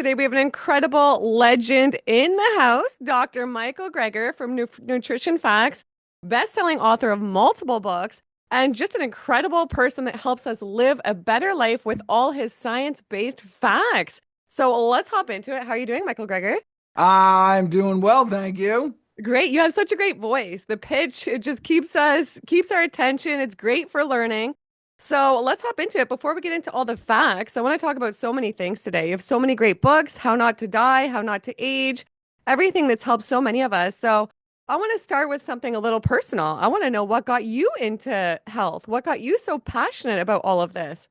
Today we have an incredible legend in the house, Dr. Michael Greger from Nutrition Facts, best-selling author of multiple books, and just an incredible person that helps us live a better life with all his science-based facts. So let's hop into it. How are you doing, Michael Greger? I'm doing well, thank you. Great. You have such a great voice. The pitch, it just keeps our attention. It's great for learning. So let's hop into it. Before we get into all the facts, I want to talk about so many things today. You have so many great books, How Not to Die, How Not to Age, everything that's helped so many of us. So I want to start with something a little personal. I want to know what got you into health? What got you so passionate about all of this?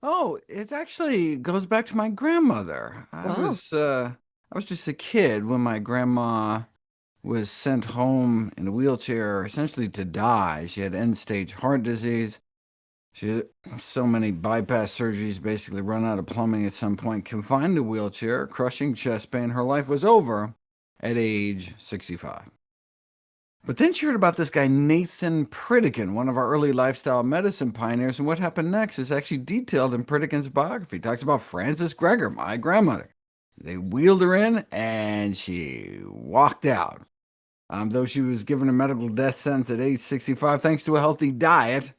Oh, it actually goes back to my grandmother. Wow. I was just a kid when my grandma was sent home in a wheelchair, essentially to die. She had end-stage heart disease. She had so many bypass surgeries, basically run out of plumbing at some point, confined to a wheelchair, crushing chest pain. Her life was over at age 65. But then she heard about this guy, Nathan Pritikin, one of our early lifestyle medicine pioneers, and what happened next is actually detailed in Pritikin's biography. He talks about Frances Greger, my grandmother. They wheeled her in, and she walked out. Though she was given a medical death sentence at age 65, thanks to a healthy diet,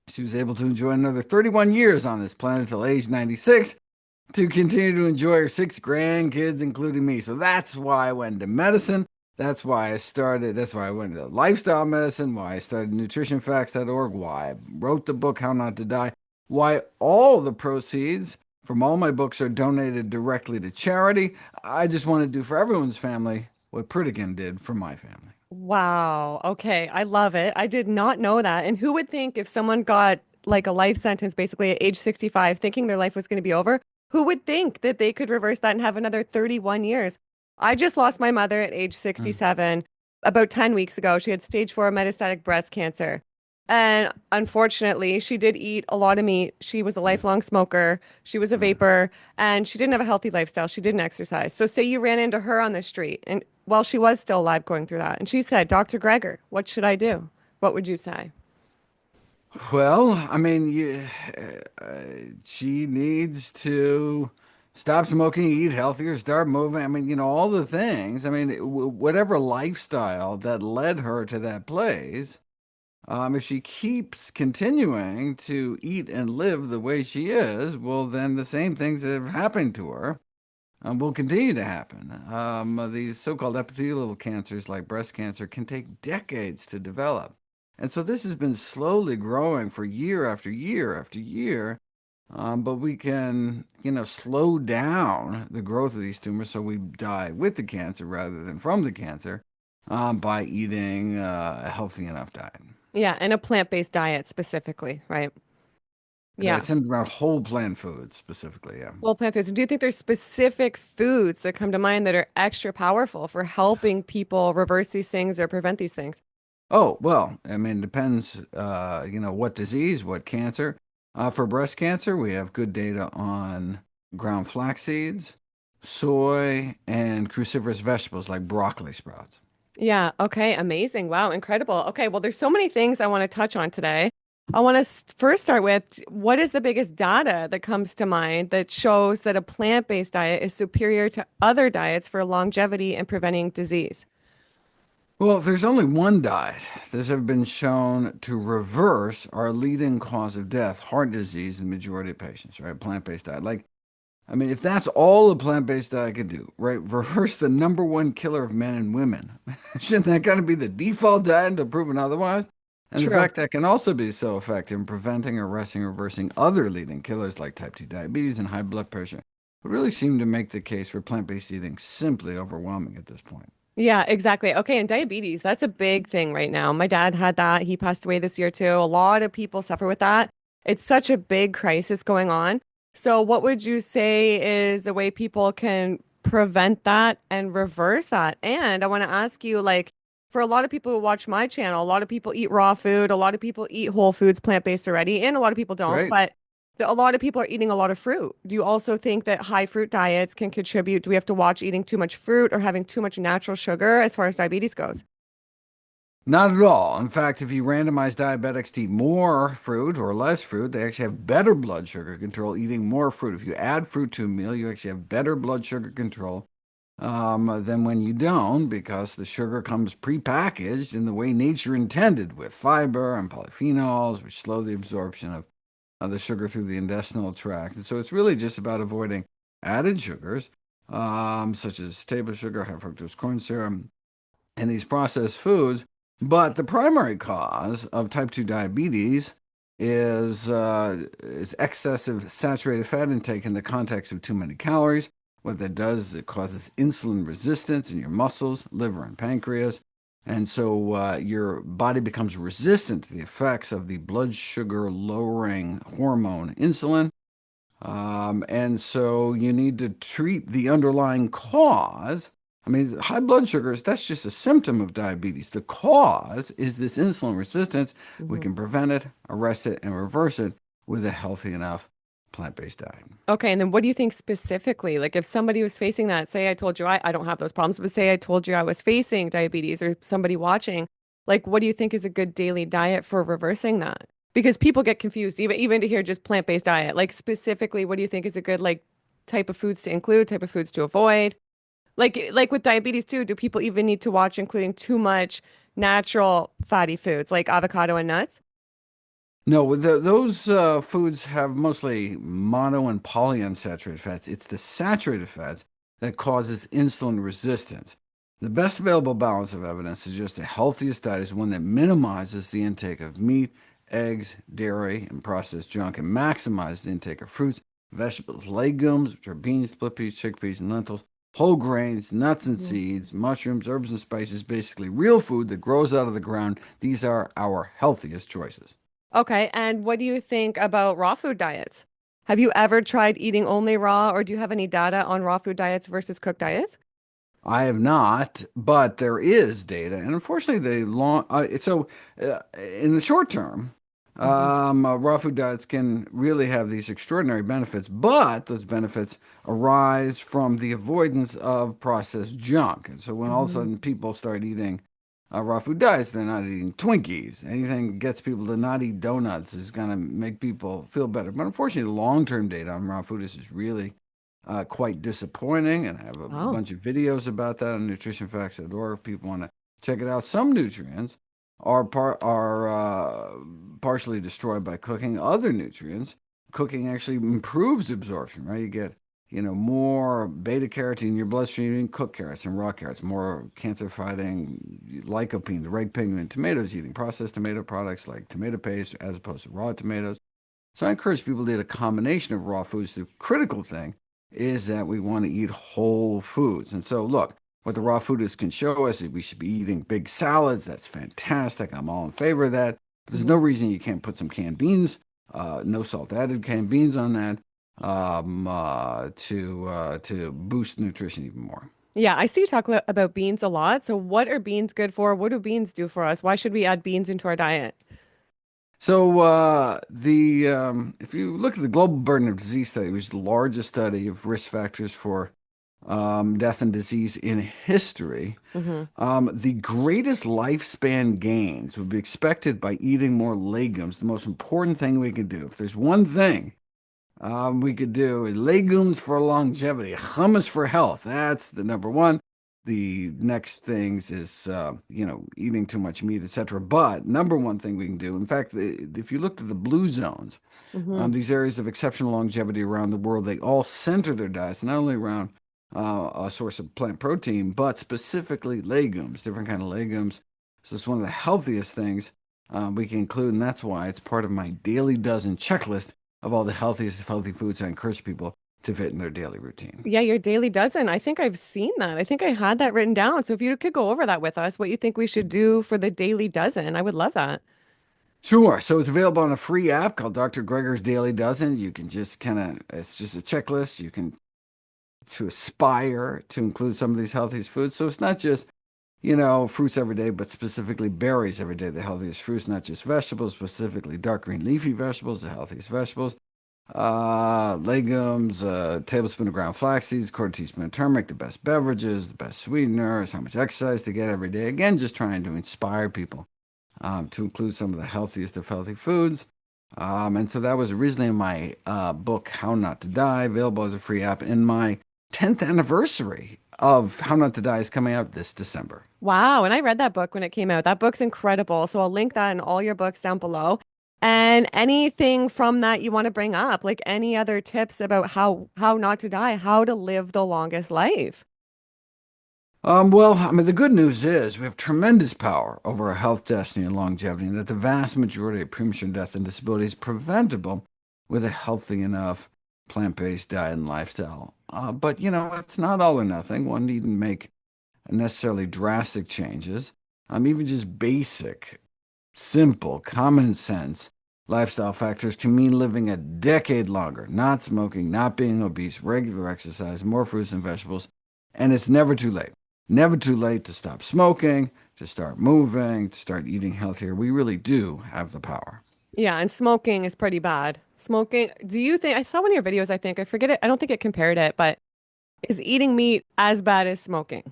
she was able to enjoy another 31 years on this planet until age 96, to continue to enjoy her 6 grandkids, including me. So that's why I went into medicine. That's why I went into lifestyle medicine, why I started nutritionfacts.org, why I wrote the book, How Not to Die, why all the proceeds from all my books are donated directly to charity. I just want to do for everyone's family what Pritikin did for my family. Wow. Okay. I love it. I did not know that. And who would think if someone got like a life sentence basically at age 65, thinking their life was going to be over, who would think that they could reverse that and have another 31 years? I just lost my mother at age Mm. 67 about 10 weeks ago. She had stage 4 metastatic breast cancer. And unfortunately, she did eat a lot of meat. She was a lifelong smoker. She was a vapor, and she didn't have a healthy lifestyle. She didn't exercise. So, say you ran into her on the street, and well, she was still alive going through that. And she said, Dr. Greger, what should I do? What would you say? Well, I mean, she needs to stop smoking, eat healthier, start moving. I mean, all the things. I mean, whatever lifestyle that led her to that place, if she keeps continuing to eat and live the way she is, well, then the same things that have happened to her will continue to happen. These so-called epithelial cancers like breast cancer can take decades to develop. And so this has been slowly growing for year after year after year. But we can, slow down the growth of these tumors so we die with the cancer rather than from the cancer by eating a healthy enough diet. Yeah, and a plant-based diet specifically, right? Yeah, That's in around whole plant foods specifically, yeah. whole plant foods. Do you think there's specific foods that come to mind that are extra powerful for helping people reverse these things or prevent these things? Oh, well, I mean, it depends, what disease, what cancer. For breast cancer, we have good data on ground flax seeds, soy, and cruciferous vegetables like broccoli sprouts. Yeah. Okay. Amazing. Wow. Incredible. Okay. Well, there's so many things I want to touch on today. I want to first start with what is the biggest data that comes to mind that shows that a plant-based diet is superior to other diets for longevity and preventing disease? Well, there's only one diet that's ever been shown to reverse our leading cause of death, heart disease, in the majority of patients, right? Plant-based diet. I mean, if that's all a plant-based diet could do, right? Reverse the number one killer of men and women. Shouldn't that kind of be the default diet until proven otherwise? And the True. fact that can also be so effective in preventing, arresting, or reversing other leading killers like type 2 diabetes and high blood pressure would really seem to make the case for plant-based eating simply overwhelming at this point. Yeah, exactly. Okay, and diabetes, that's a big thing right now. My dad had that. He passed away this year too. A lot of people suffer with that. It's such a big crisis going on. So, what would you say is a way people can prevent that and reverse that? And I want to ask you, like, for a lot of people who watch my channel, a lot of people eat raw food, a lot of people eat whole foods, plant-based already, and a lot of people don't. Great. But a lot of people are eating a lot of fruit. Do you also think that high fruit diets can contribute? Do we have to watch eating too much fruit or having too much natural sugar as far as diabetes goes? Not at all. In fact, if you randomize diabetics to eat more fruit or less fruit, they actually have better blood sugar control eating more fruit. If you add fruit to a meal, you actually have better blood sugar control than when you don't, because the sugar comes prepackaged in the way nature intended, with fiber and polyphenols, which slow the absorption of the sugar through the intestinal tract. And so it's really just about avoiding added sugars, such as table sugar, high fructose corn syrup, and these processed foods. But the primary cause of type 2 diabetes is excessive saturated fat intake in the context of too many calories. What that does is it causes insulin resistance in your muscles, liver, and pancreas. And so your body becomes resistant to the effects of the blood sugar lowering hormone insulin. And so you need to treat the underlying cause. I mean, high blood sugars, that's just a symptom of diabetes. The cause is this insulin resistance. We Hmm. can prevent it, arrest it, and reverse it with a healthy enough plant-based diet. Okay, and then what do you think specifically? Like if somebody was facing that, say I told you I don't have those problems, but say I told you I was facing diabetes or somebody watching, like what do you think is a good daily diet for reversing that? Because people get confused, even to hear just plant-based diet. Like specifically, what do you think is a good like type of foods to include, type of foods to avoid? Like with diabetes too, do people even need to watch including too much natural fatty foods like avocado and nuts? No, those foods have mostly mono and polyunsaturated fats. It's the saturated fats that causes insulin resistance. The best available balance of evidence suggests the healthiest diet is one that minimizes the intake of meat, eggs, dairy, and processed junk, and maximizes the intake of fruits, vegetables, legumes, which are beans, split peas, chickpeas, and lentils, whole grains, nuts and Mhm. seeds, mushrooms, herbs and spices, basically real food that grows out of the ground. These are our healthiest choices. Okay, and what do you think about raw food diets? Have you ever tried eating only raw, or do you have any data on raw food diets versus cooked diets? I have not, but there is data, and unfortunately, in the short term, Hmm. raw food diets can really have these extraordinary benefits, but those benefits arise from the avoidance of processed junk. And so when all of a Hmm. sudden people start eating raw food diets, they're not eating Twinkies. Anything that gets people to not eat donuts is going to make people feel better. But unfortunately, long-term data on raw food is really quite disappointing, and I have a Oh. bunch of videos about that on NutritionFacts.org if people want to check it out. Some nutrients are partially destroyed by cooking. Other nutrients, cooking actually improves absorption, right? You get more beta carotene in your bloodstream eating cooked carrots and raw carrots, more cancer-fighting lycopene, the red pigment in tomatoes, eating processed tomato products like tomato paste as opposed to raw tomatoes. So I encourage people to eat a combination of raw foods. The critical thing is that we want to eat whole foods. And so look, what the raw foodists can show us is we should be eating big salads. That's fantastic. I'm all in favor of that. But there's no Hmm. reason you can't put some canned beans, no salt added canned beans on that to boost nutrition even more. Yeah, I see you talk about beans a lot. So what are beans good for? What do beans do for us? Why should we add beans into our diet? So if you look at the Global Burden of Disease study, which is the largest study of risk factors for death and disease in history, Hmm. the greatest lifespan gains would be expected by eating more legumes. The most important thing we can do, if there's one thing we could do, legumes for longevity, hummus for health. That's the number one. The next things is, eating too much meat, etc. But number one thing we can do, in fact, if you looked at the blue zones, Hmm. these areas of exceptional longevity around the world, they all center their diets not only around a source of plant protein, but specifically legumes, different kind of legumes. So it's one of the healthiest things we can include, and that's why it's part of my daily dozen checklist of all the healthiest of healthy foods I encourage people to fit in their daily routine. Yeah, your daily dozen. I think I've seen that. I think I had that written down. So if you could go over that with us, what you think we should do for the daily dozen, I would love that. Sure. So it's available on a free app called Dr. Greger's Daily Dozen. You can just it's just a checklist. You can to aspire to include some of these healthiest foods. So it's not just, fruits every day, but specifically berries every day, the healthiest fruits, not just vegetables, specifically dark green leafy vegetables, the healthiest vegetables. Legumes, a tablespoon of ground flax seeds, quarter teaspoon of turmeric, the best beverages, the best sweeteners, how much exercise to get every day. Again, just trying to inspire people to include some of the healthiest of healthy foods. And so that was originally in my book, How Not to Die, available as a free app. And my 10th anniversary of How Not to Die is coming out this December. Wow. And I read that book when it came out. That book's incredible. So I'll link that in all your books down below. And anything from that you want to bring up, like any other tips about how not to die, how to live the longest life. Well, I mean, the good news is we have tremendous power over our health, destiny, and longevity, and that the vast majority of premature death and disability is preventable with a healthy enough plant-based diet and lifestyle. But, it's not all or nothing. One needn't make necessarily drastic changes. Even just basic, simple, common sense lifestyle factors can mean living a decade longer, not smoking, not being obese, regular exercise, more fruits and vegetables, and it's never too late. Never too late to stop smoking, to start moving, to start eating healthier. We really do have the power. Yeah, and smoking is pretty bad. Smoking, do you think, I saw one of your videos, I think, I forget it, I don't think it compared it, but is eating meat as bad as smoking?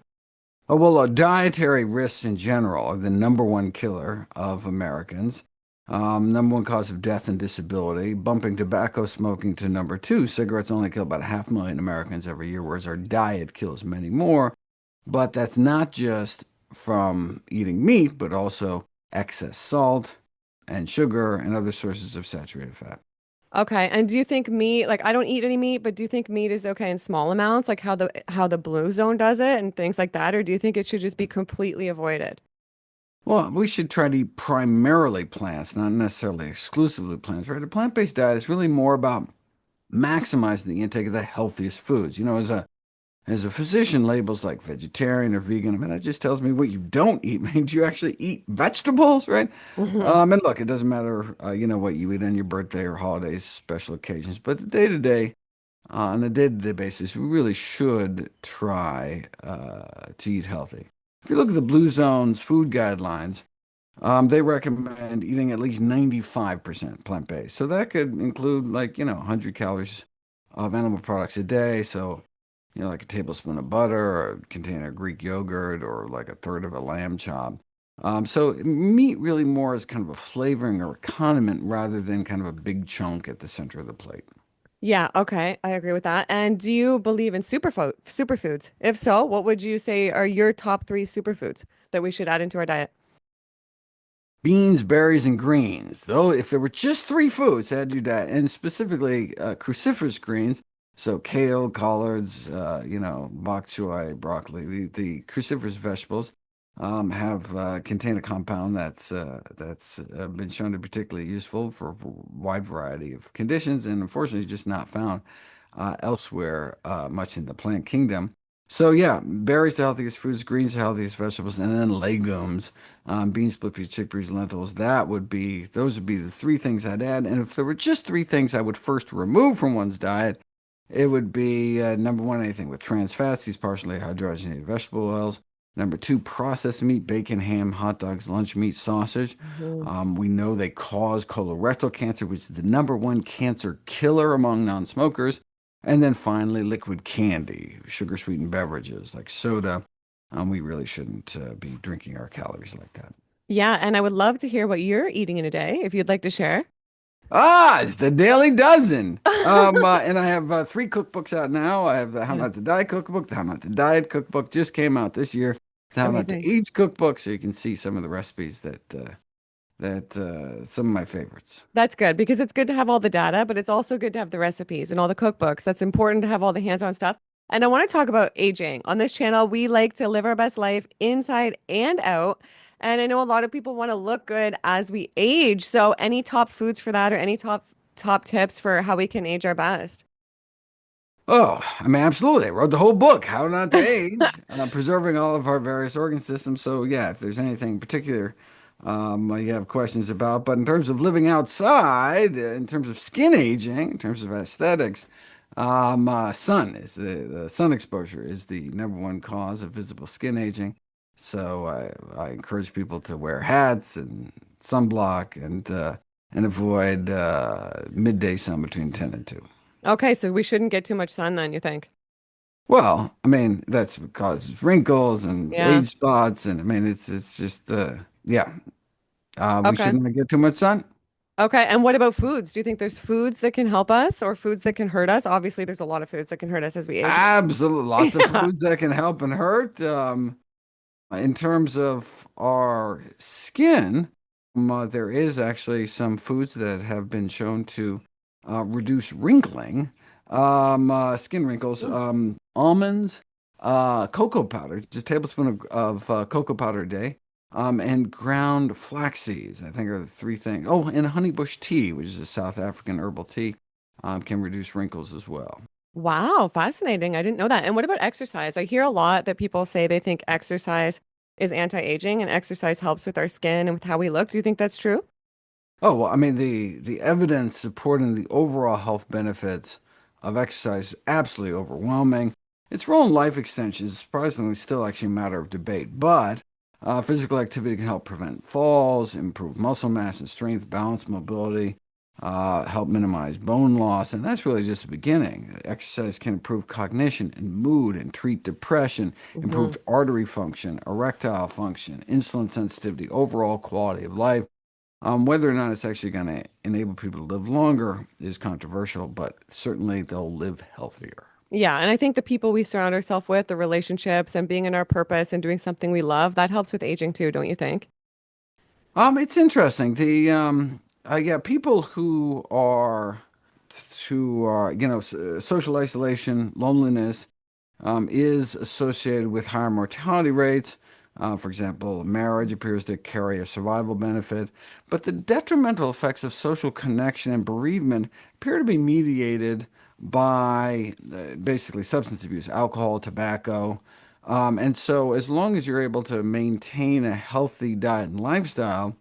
Oh, well, dietary risks in general are the number one killer of Americans, number one cause of death and disability, bumping tobacco smoking to number two. Cigarettes only kill about 500,000 Americans every year, whereas our diet kills many more. But that's not just from eating meat, but also excess salt and sugar and other sources of saturated fat. Okay, and do you think meat, like I don't eat any meat, but do you think meat is okay in small amounts, like how the blue zone does it and things like that, or do you think it should just be completely avoided? Well, we should try to eat primarily plants, not necessarily exclusively plants, right? A plant-based diet is really more about maximizing the intake of the healthiest foods. As a physician, labels like vegetarian or vegan, I mean, that just tells me what you don't eat means you actually eat vegetables, right? Hmm. And look, it doesn't matter, what you eat on your birthday or holidays, special occasions, but the day-to-day, on a day-to-day basis, we really should try to eat healthy. If you look at the Blue Zone's food guidelines, they recommend eating at least 95% plant-based. So that could include 100 calories of animal products a day. So, like a tablespoon of butter or a container of Greek yogurt or like a third of a lamb chop. So meat really more is kind of a flavoring or a condiment rather than kind of a big chunk at the center of the plate. Yeah, okay, I agree with that. And do you believe in superfoods? If so, what would you say are your top three superfoods that we should add into our diet? Beans, berries, and greens. Though, if there were just three foods, I'd do that, and specifically cruciferous greens, so kale, collards, bok choy, broccoli. The cruciferous vegetables have contain a compound that's been shown to be particularly useful for a wide variety of conditions, and unfortunately, just not found elsewhere much in the plant kingdom. So yeah, berries the healthiest fruits, greens the healthiest vegetables, and then legumes, beans, split peas, chickpeas, lentils. Those would be the three things I'd add. And if there were just three things I would first remove from one's diet, it would be number one, anything with trans fats, these partially hydrogenated vegetable oils. Number two, processed meat, bacon, ham, hot dogs, lunch meat, sausage. Mhm. We know they cause colorectal cancer, which is the number one cancer killer among non-smokers. And then finally, liquid candy, sugar-sweetened beverages like soda. We really shouldn't be drinking our calories like that. Yeah, and I would love to hear what you're eating in a day if you'd like to share. It's the Daily Dozen. And I have three cookbooks out now. I have the How Yeah, Not to Die cookbook, the How Not to Diet cookbook just came out this year, the How Not to amazing. Age cookbook, so you can see some of the recipes that some of my favorites. That's good because it's good to have all the data, but it's also good to have the recipes and all the cookbooks. That's important to have all the hands-on stuff. And I want to talk about aging. On this channel, we like to live our best life inside and out. And I know a lot of people want to look good as we age. So any top foods for that or any top tips for how we can age our best? Oh, I mean, absolutely. I wrote the whole book, How Not to Age, preserving all of our various organ systems. So, yeah, if there's anything in particular you have questions about. But in terms of living outside, in terms of skin aging, in terms of aesthetics, the sun exposure is the number one cause of visible skin aging. So I encourage people to wear hats and sunblock and and avoid midday sun between 10 and 2. Okay, so we shouldn't get too much sun then, you think? Well, I mean, that's what causes wrinkles and Yeah. age spots, and I mean, it's just yeah, we Okay. shouldn't get too much sun. Okay. And what about foods? Do you think there's foods that can help us or foods that can hurt us? Obviously, there's a lot of foods that can hurt us as we age. Absolutely, lots of Yeah. foods that can help and hurt. In terms of our skin, there is actually some foods that have been shown to reduce wrinkling, skin wrinkles. Almonds, cocoa powder, just a tablespoon of cocoa powder a day, and ground flax seeds, I think are the three things. Oh, and honeybush tea, which is a South African herbal tea, can reduce wrinkles as well. Wow, fascinating. I didn't know that. And what about exercise? I hear a lot that people say they think exercise is anti-aging and exercise helps with our skin and with how we look. Do you think that's true? Oh, well, I mean, the evidence supporting the overall health benefits of exercise is absolutely overwhelming. Its role in life extension is surprisingly still actually a matter of debate, but physical activity can help prevent falls, improve muscle mass and strength, balance mobility, help minimize bone loss, and that's really just the beginning. Exercise can improve cognition and mood and treat depression, Hmm. improve artery function, erectile function, insulin sensitivity, overall quality of life. Whether or not it's actually going to enable people to live longer is controversial, but certainly they'll live healthier. Yeah, and I think the people we surround ourselves with, the relationships and being in our purpose and doing something we love, that helps with aging too, don't you think? It's interesting. Yeah, people social isolation, loneliness, is associated with higher mortality rates. For example, marriage appears to carry a survival benefit, but the detrimental effects of social connection and bereavement appear to be mediated by basically substance abuse, alcohol, tobacco. And so, as long as you're able to maintain a healthy diet and lifestyle,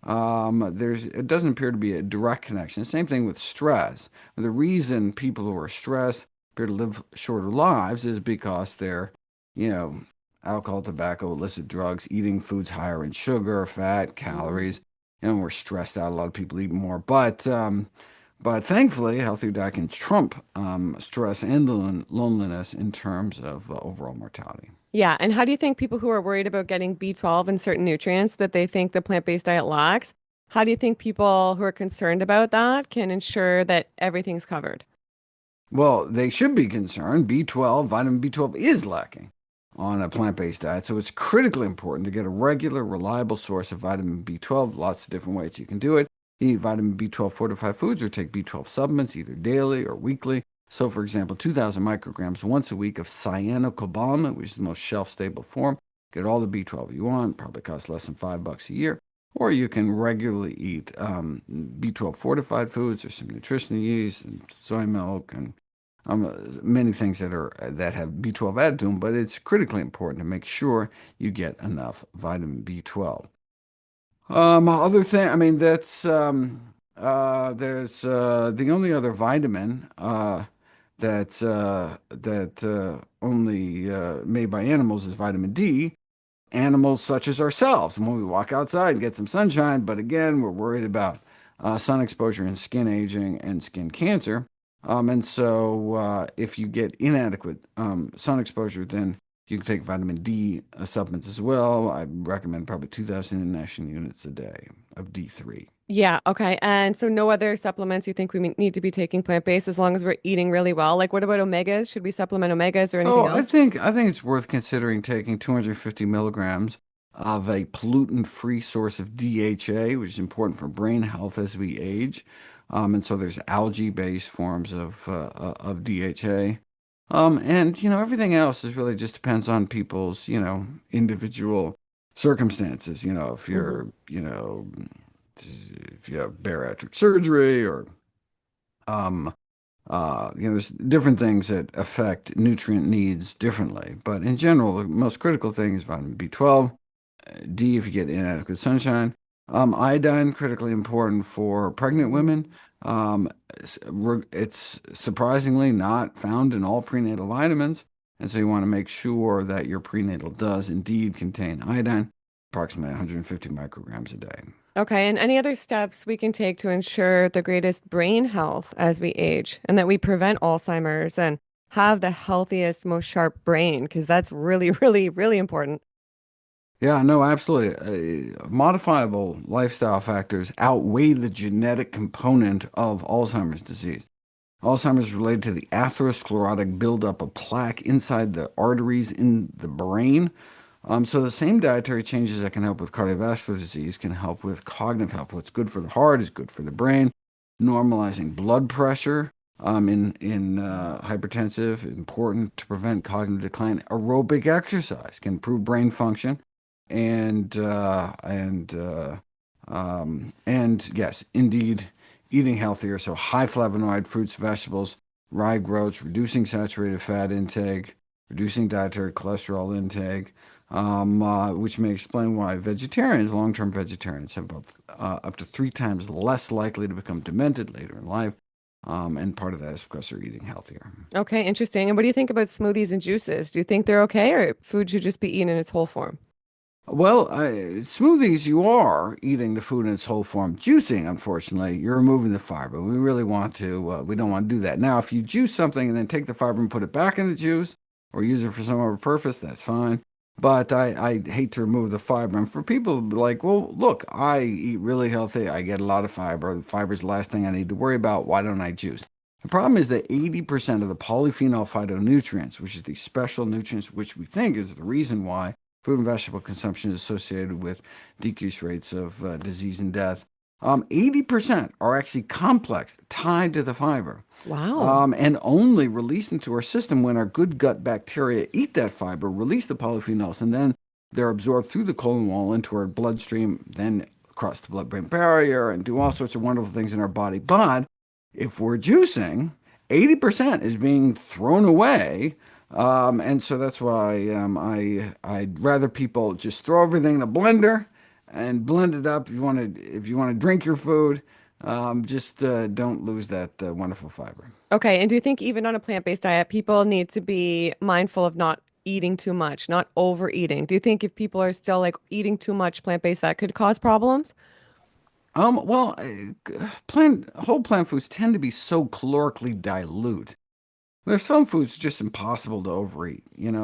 it doesn't appear to be a direct connection. Same thing with stress. The reason people who are stressed appear to live shorter lives is because they're, you know, alcohol, tobacco, illicit drugs, eating foods higher in sugar, fat, Mhm. calories. We're stressed out. A lot of people eat more, but thankfully, a healthy diet can trump stress and loneliness in terms of overall mortality. Yeah, and how do you think people who are worried about getting B12 and certain nutrients that they think the plant-based diet lacks, how do you think people who are concerned about that can ensure that everything's covered? Well, they should be concerned. B12, vitamin B12 is lacking on a plant-based diet, so it's critically important to get a regular, reliable source of vitamin B12. Lots of different ways you can do it. You eat vitamin B12 fortified foods or take B12 supplements either daily or weekly. So, for example, 2,000 micrograms once a week of 𝒔𝒂𝒄𝒊𝒕𝒉𝒈, which is the most shelf-stable form. Get all the B12 you want, probably costs less than $5 a year. Or you can regularly eat B12 fortified foods or some nutritional yeast and soy milk and many things that have B12 added to them, but it's critically important to make sure you get enough vitamin B12. Other thing, I mean, there's the only other vitamin that only made by animals is vitamin D. Animals such as ourselves, when we walk outside and get some sunshine, but again, we're worried about sun exposure and skin aging and skin cancer. And so, if you get inadequate sun exposure, then you can take vitamin D supplements as well. I recommend probably 2,000 international units a day of D3. Yeah, okay. And so no other supplements you think need to be taking plant-based as long as we're eating really well? Like what about omegas? Should we supplement omegas or anything Oh, else? I think it's worth considering taking 250 milligrams of a pollutant-free source of DHA, which is important for brain health as we age. And so there's algae-based forms of DHA. And everything else is really just depends on people's individual circumstances. Hmm. If you have bariatric surgery or there's different things that affect nutrient needs differently, but in general, the most critical thing is vitamin B12, D if you get inadequate sunshine, iodine, critically important for pregnant Hmm. women. It's surprisingly not found in all prenatal vitamins, and so you want to make sure that your prenatal does indeed contain iodine, approximately 150 micrograms a day. Okay, and any other steps we can take to ensure the greatest brain health as we age and that we prevent Alzheimer's and have the healthiest, most sharp brain? Because that's really, really, really important. Yeah, no, absolutely. Modifiable lifestyle factors outweigh the genetic component of Alzheimer's disease. Alzheimer's is related to the atherosclerotic buildup of plaque inside the arteries in the brain. So the same dietary changes that can help with cardiovascular disease can help with cognitive health. What's good for the heart is good for the brain. Normalizing blood pressure in hypertensive, important to prevent cognitive decline. Aerobic exercise can improve brain function, and yes, indeed, eating healthier. So high flavonoid fruits, vegetables, rye groats, reducing saturated fat intake, reducing dietary cholesterol intake, which may explain why vegetarians, long-term vegetarians, have up to 3 times less likely to become demented later in life. And part of that is because they're eating healthier. Okay, interesting. And what do you think about smoothies and juices? Do you think they're okay or food should just be eaten in its whole form? Well, smoothies, you are eating the food in its whole form. Juicing, unfortunately, you're removing the fiber. We really want to, we don't want to do that. Now, if you juice something and then take the fiber and put it back in the juice or use it for some other purpose, that's fine. But I hate to remove the fiber. And for people like, well, look, I eat really healthy. I get a lot of fiber. The fiber is the last thing I need to worry about. Why don't I juice? The problem is that 80% of the polyphenol phytonutrients, which is the special nutrients which we think is the reason why food and vegetable consumption is associated with decreased rates of disease and death. 80% are actually complex, tied to the fiber, Wow. and only released into our system when our good gut bacteria eat that fiber, release the polyphenols, and then they're absorbed through the colon wall into our bloodstream, then across the blood-brain barrier, and do all sorts of wonderful things in our body. But if we're juicing, 80% is being thrown away, and so that's why I'd rather people just throw everything in a blender and blend it up. If you want to drink your food, just don't lose that wonderful fiber. Okay, and do you think even on a plant-based diet, people need to be mindful of not eating too much, not overeating? Do you think if people are still like eating too much plant-based, that could cause problems? Well, whole plant foods tend to be so calorically dilute. There's some foods just impossible to overeat. You'd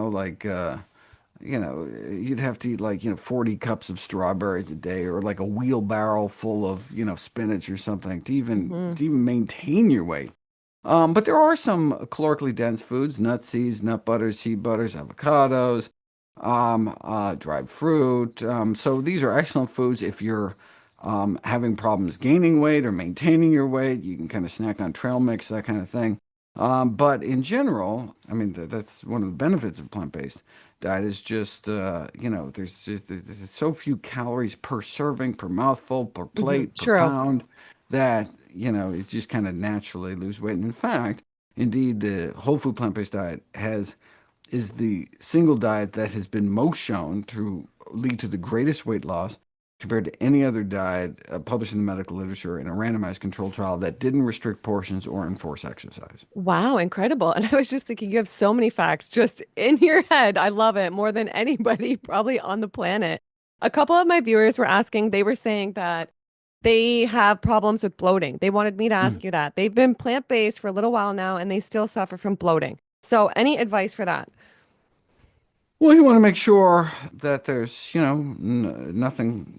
have to eat like, 40 cups of strawberries a day, or like a wheelbarrow full of, spinach or something to even Hmm. to even maintain your weight. But there are some calorically dense foods: nut seeds, nut butters, seed butters, avocados, dried fruit. So these are excellent foods if you're having problems gaining weight or maintaining your weight. You can kind of snack on trail mix, that kind of thing. But in general, I mean, that's one of the benefits of plant-based diet is just, there's so few calories per serving, per mouthful, per Hmm. plate, per True. pound, that, it just kind of naturally lose weight. And in fact, indeed, the whole food plant-based diet is the single diet that has been most shown to lead to the greatest weight loss compared to any other diet published in the medical literature in a randomized controlled trial that didn't restrict portions or enforce exercise. Wow, incredible. And I was just thinking, you have so many facts just in your head. I love it more than anybody probably on the planet. A couple of my viewers were asking, they were saying that they have problems with bloating. They wanted me to Mm. ask you that. They've been plant-based for a little while now and they still suffer from bloating. So, any advice for that? Well, you want to make sure that there's, nothing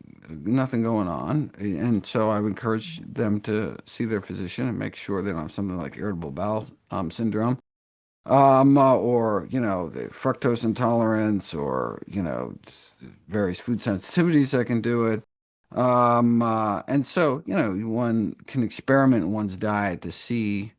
going on. And so I would encourage them to see their physician and make sure they don't have something like irritable bowel syndrome, or, the fructose intolerance, or, various food sensitivities that can do it. And so, one can experiment in one's diet to see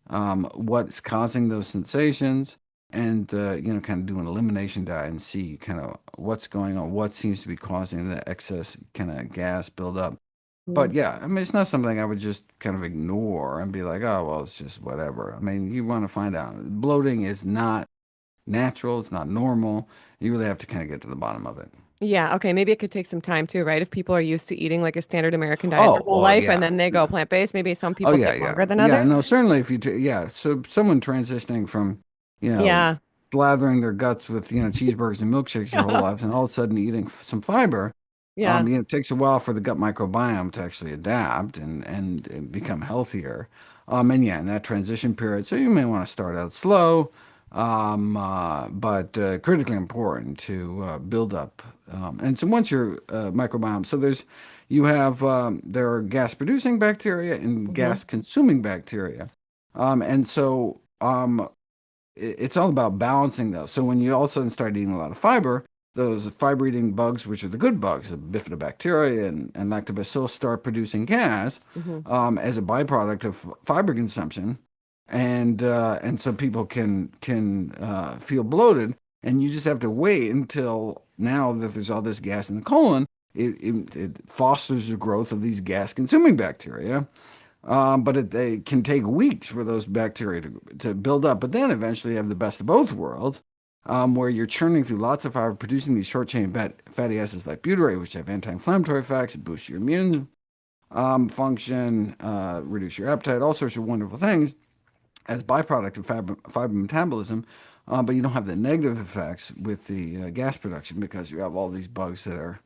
what's causing those sensations, and kind of do an elimination diet and see kind of what's going on, what seems to be causing the excess kind of gas buildup. But yeah, I mean, it's not something I would just kind of ignore and be like, oh, well, it's just whatever. I mean, you want to find out. Bloating is not natural, it's not normal. You really have to kind of get to the bottom of it. Yeah, okay, maybe it could take some time too, right? If people are used to eating like a standard American diet their Oh, whole well, life and yeah. then they go plant-based, maybe some Oh, people yeah, take yeah. longer than Yeah, others. no, certainly if you, yeah. So someone transitioning from, you know, Yeah. blathering their guts with, cheeseburgers and milkshakes their whole lives and all of a sudden eating some fiber, Yeah. It takes a while for the gut microbiome to actually adapt and become healthier. And yeah, in that transition period, so you may want to start out slow, but critically important to build up. And so once your microbiome, so there are gas-producing bacteria and Hmm. gas-consuming bacteria. And so it's all about balancing those. So when you all of a sudden start eating a lot of fiber, those fiber-eating bugs, which are the good bugs, the bifidobacteria and lactobacillus, start producing gas Hmm. as a byproduct of fiber consumption, and so people can feel bloated, and you just have to wait until now that there's all this gas in the colon. It fosters the growth of these gas-consuming bacteria, but they can take weeks for those bacteria to build up. But then eventually you have the best of both worlds, where you're churning through lots of fiber, producing these short-chain fatty acids like butyrate, which have anti-inflammatory effects, boost your immune function, reduce your appetite, all sorts of wonderful things as byproduct of fiber metabolism. But you don't have the negative effects with the gas production because you have all these bugs that are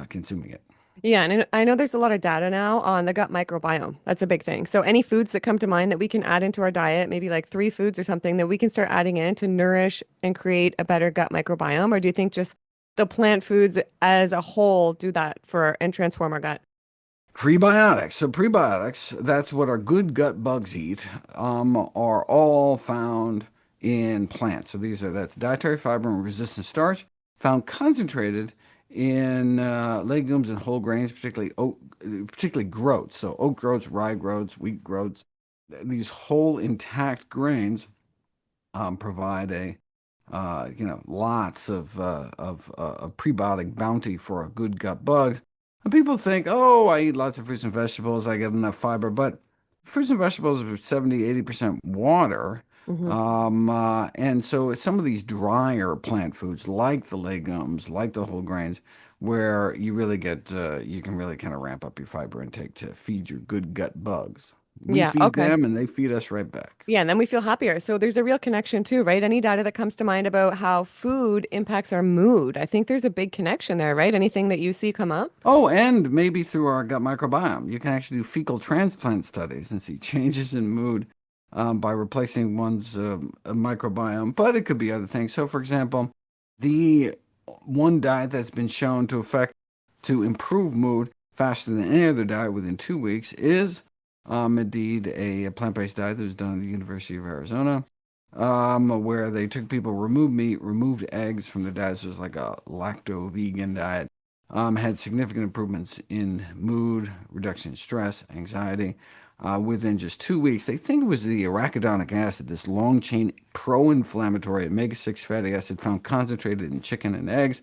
consuming it. Yeah, and I know there's a lot of data now on the gut microbiome. That's a big thing. So any foods that come to mind that we can add into our diet, maybe like 3 foods or something that we can start adding in to nourish and create a better gut microbiome, or do you think just the plant foods as a whole do that for and transform our gut? Prebiotics. So prebiotics, that's what our good gut bugs eat, are all found in plants. So that's dietary fiber and resistant starch, found concentrated in legumes and whole grains, particularly oat, particularly groats. So oat groats, rye groats, wheat groats. These whole intact grains provide lots of prebiotic bounty for a good gut bugs. And people think, oh, I eat lots of fruits and vegetables, I get enough fiber, but fruits and vegetables are 70–80% water. Hmm. And so it's some of these drier plant foods, like the legumes, like the whole grains, where you can really kind of ramp up your fiber intake to feed your good gut bugs. We Yeah, feed okay. them, and they feed us right back. Yeah, and then we feel happier. So there's a real connection too, right? Any data that comes to mind about how food impacts our mood. I think there's a big connection there, right? Anything that you see come up? Oh, and maybe through our gut microbiome. You can actually do fecal transplant studies and see changes in mood by replacing one's microbiome, but it could be other things. So, for example, the one diet that's been shown to improve mood faster than any other diet within 2 weeks is indeed a plant-based diet that was done at the University of Arizona, where they took people, removed meat, removed eggs from the diet. So it was like a lacto-vegan diet. Had significant improvements in mood, reduction in stress, anxiety, within just 2 weeks. They think it was the arachidonic acid, this long-chain pro-inflammatory omega-6 fatty acid found concentrated in chicken and eggs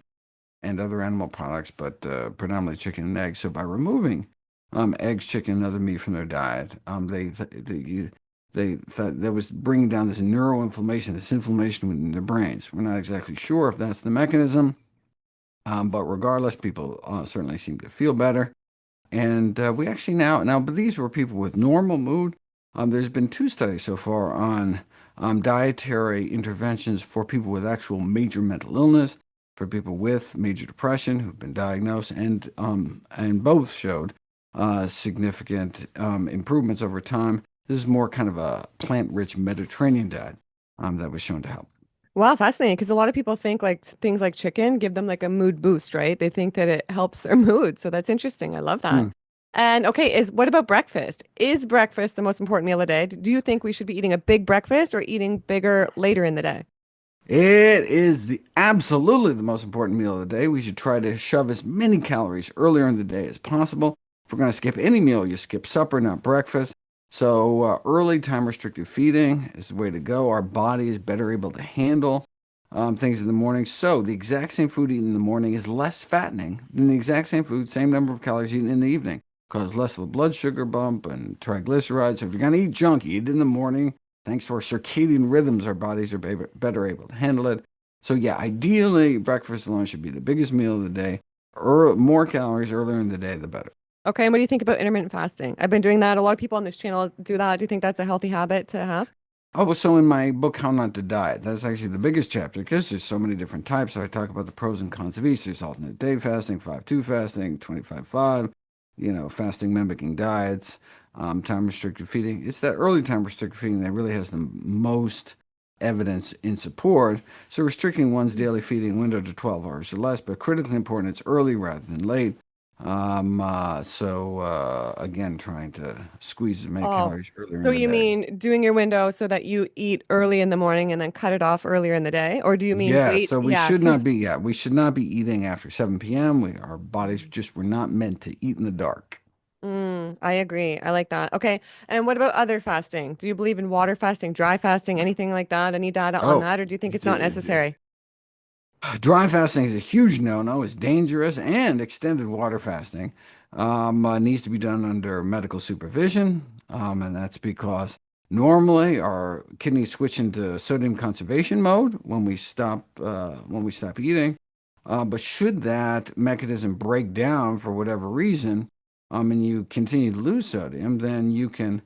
and other animal products, but predominantly chicken and eggs. So by removing eggs, chicken, and other meat from their diet, they thought that was bringing down this neuroinflammation, this inflammation within their brains. We're not exactly sure if that's the mechanism, but regardless, people certainly seem to feel better. And we actually but these were people with normal mood. There's been 2 studies so far on dietary interventions for people with actual major mental illness, for people with major depression who've been diagnosed, and both showed significant improvements over time. This is more kind of a plant-rich Mediterranean diet that was shown to help. Wow, fascinating. Because a lot of people think like things like chicken give them like a mood boost, right? They think that it helps their mood. So that's interesting. I love that. Hmm. And okay, is what about breakfast? Is breakfast the most important meal of the day? Do you think we should be eating a big breakfast or eating bigger later in the day? It is absolutely the most important meal of the day. We should try to shove as many calories earlier in the day as possible. If we're going to skip any meal, you skip supper, not breakfast. So early time-restricted feeding is the way to go. Our body is better able to handle things in the morning. So the exact same food eaten in the morning is less fattening than the exact same food, same number of calories eaten in the evening. Cause less of a blood sugar bump and triglycerides. So if you're going to eat junk, eat it in the morning. Thanks to our circadian rhythms, our bodies are better able to handle it. So yeah, ideally, breakfast and lunch should be the biggest meal of the day. More calories earlier in the day, the better. Okay, and what do you think about intermittent fasting? I've been doing that. A lot of people on this channel do that. Do you think that's a healthy habit to have? Oh, well, so in my book, How Not to Diet, that's actually the biggest chapter because there's so many different types. So I talk about the pros and cons of each. There's alternate day fasting, 5-2 fasting, 25-5, fasting mimicking diets, time restricted feeding. It's that early time restricted feeding that really has the most evidence in support. So restricting one's daily feeding window to 12 hours or less, but critically important, it's early rather than late. Again, trying to squeeze as many Oh, calories earlier so in the you day. mean doing your window so that you eat early in the morning and then cut it off earlier in the day? Or do you mean Yeah, wait? so Yeah, because we should not be eating after 7 p.m. Our bodies just were not meant to eat in the dark. I agree. I like that. Okay. And what about other fasting? Do you believe in water fasting, dry fasting, anything like that? Any data on Oh, that? Or do you think it's not d- necessary? dry fasting is a huge no-no. It's dangerous, and extended water fasting needs to be done under medical supervision, and that's because normally our kidneys switch into sodium conservation mode when we stop eating. But should that mechanism break down for whatever reason, and you continue to lose sodium, then you can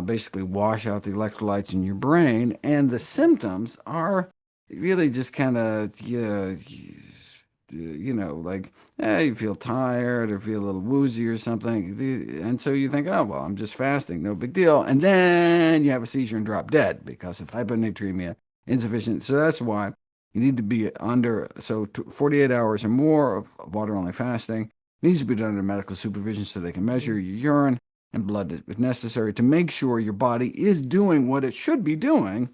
basically wash out the electrolytes in your brain, and the symptoms are really just kind of, yeah, like, you feel tired or feel a little woozy or something. And so you think, oh, well, I'm just fasting, no big deal. And then you have a seizure and drop dead because of hyponatremia, insufficient. So that's why you need to be under, 48 hours or more of water-only fasting needs to be done under medical supervision so they can measure your urine and blood if necessary to make sure your body is doing what it should be doing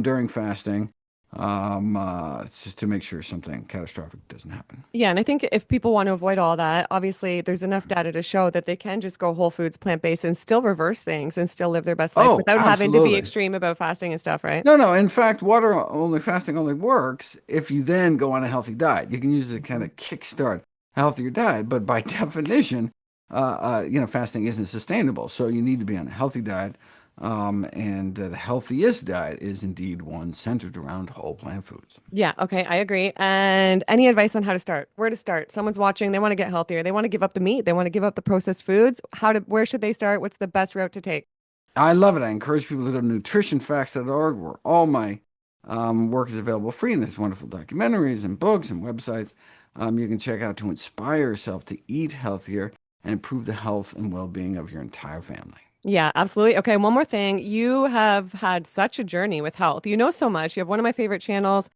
during fasting, it's just to make sure something catastrophic doesn't happen. Yeah, and I think if people want to avoid all that, obviously there's enough data to show that they can just go whole foods, plant-based, and still reverse things and still live their best life Oh, without having to be absolutely. extreme about fasting and stuff, right? No, no. In fact, water only fasting only works if you then go on a healthy diet. You can use it to kind of kickstart a healthier diet, but by definition, fasting isn't sustainable. So you need to be on a healthy diet, and the healthiest diet is indeed one centered around whole plant foods. Yeah, okay, I agree. And any advice on how to start? Where to start? Someone's watching, they want to get healthier. They want to give up the meat, they want to give up the processed foods. Where should they start? What's the best route to take? I love it. I encourage people to go to nutritionfacts.org, where all my work is available free, and there's wonderful documentaries and books and websites you can check out to inspire yourself to eat healthier and improve the health and well-being of your entire family. Yeah, absolutely. Okay, one more thing. You have had such a journey with health. You know so much. You have one of my favorite channels,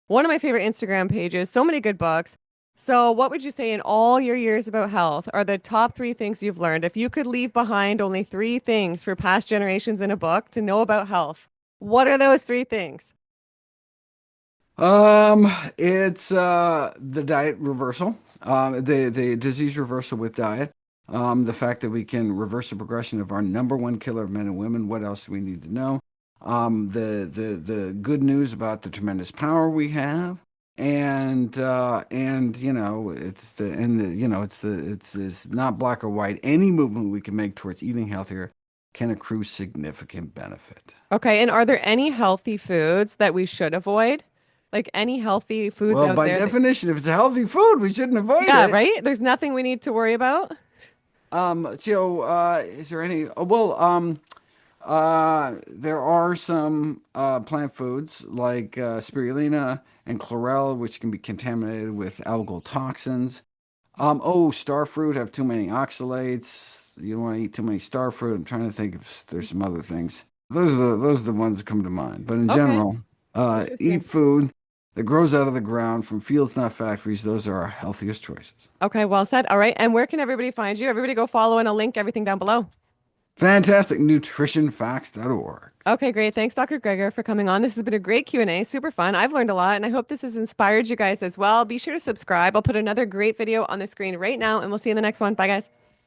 one of my favorite Instagram pages, so many good books. So, what would you say in all your years about health are the top three things you've learned? If you could leave behind only three things for past generations in a book to know about health, what are those three things? It's the diet reversal, the disease reversal with diet, the fact that we can reverse the progression of our number one killer of men and women. What else do we need to know? The good news about the tremendous power we have, and it's not black or white. Any movement we can make towards eating healthier can accrue significant benefit. Okay, and are there any healthy foods that we should avoid? Like any healthy foods Well, out by there that, definition, if it's a healthy food, we shouldn't avoid yeah, it. right? There's nothing we need to worry about. Is there any? There are some plant foods like spirulina and chlorella, which can be contaminated with algal toxins. Star fruit have too many oxalates. You don't want to eat too many star fruit. I'm trying to think if there's some other things. Those are the ones that come to mind. But in Okay, general, eat interesting. food that grows out of the ground from fields, not factories. Those are our healthiest choices. Okay, well said. All right. And where can everybody find you? Everybody go follow and I'll link everything down below. Fantastic. NutritionFacts.org. Okay, great. Thanks, Dr. Greger, for coming on. This has been a great Q&A. Super fun. I've learned a lot, and I hope this has inspired you guys as well. Be sure to subscribe. I'll put another great video on the screen right now, and we'll see you in the next one. Bye, guys.